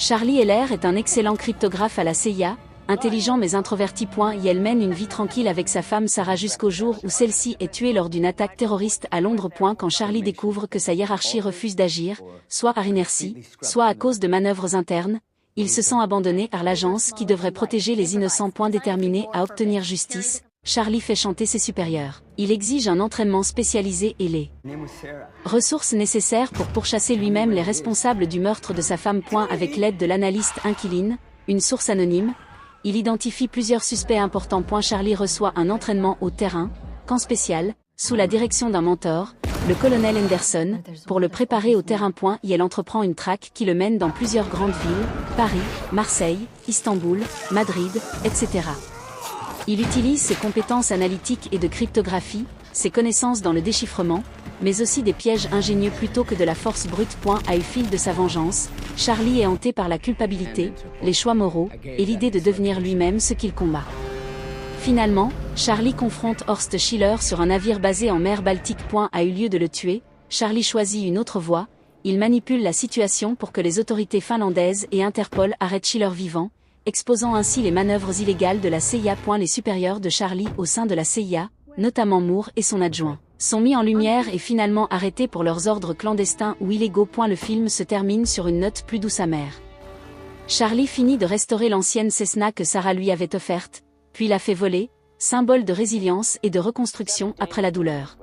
Charlie Heller est un excellent cryptographe à la CIA, intelligent mais introverti. Il mène une vie tranquille avec sa femme Sarah jusqu'au jour où celle-ci est tuée lors d'une attaque terroriste à Londres. Quand Charlie découvre que sa hiérarchie refuse d'agir, soit par inertie, soit à cause de manœuvres internes, il se sent abandonné par l'agence qui devrait protéger les innocents. Déterminé à obtenir justice, Charlie fait chanter ses supérieurs. Il exige un entraînement spécialisé et les ressources nécessaires pour pourchasser lui-même les responsables du meurtre de sa femme. Avec l'aide de l'analyste Inquiline, une source anonyme, il identifie plusieurs suspects importants. Charlie reçoit un entraînement au terrain, camp spécial, sous la direction d'un mentor, le colonel Henderson, pour le préparer au terrain. Elle entreprend une traque qui le mène dans plusieurs grandes villes, Paris, Marseille, Istanbul, Madrid, etc. Il utilise ses compétences analytiques et de cryptographie, ses connaissances dans le déchiffrement, mais aussi des pièges ingénieux plutôt que de la force brute. Au fil de sa vengeance, Charlie est hanté par la culpabilité, les choix moraux, et l'idée de devenir lui-même ce qu'il combat. Finalement, Charlie confronte Horst Schiller sur un navire basé en mer Baltique. A eu lieu de le tuer, Charlie choisit une autre voie, il manipule la situation pour que les autorités finlandaises et Interpol arrêtent Schiller vivant, exposant ainsi les manœuvres illégales de la CIA. Les supérieurs de Charlie au sein de la CIA, notamment Moore et son adjoint, sont mis en lumière et finalement arrêtés pour leurs ordres clandestins ou illégaux. Le film se termine sur une note plus douce amère. Charlie finit de restaurer l'ancienne Cessna que Sarah lui avait offerte, puis la fait voler, symbole de résilience et de reconstruction après la douleur.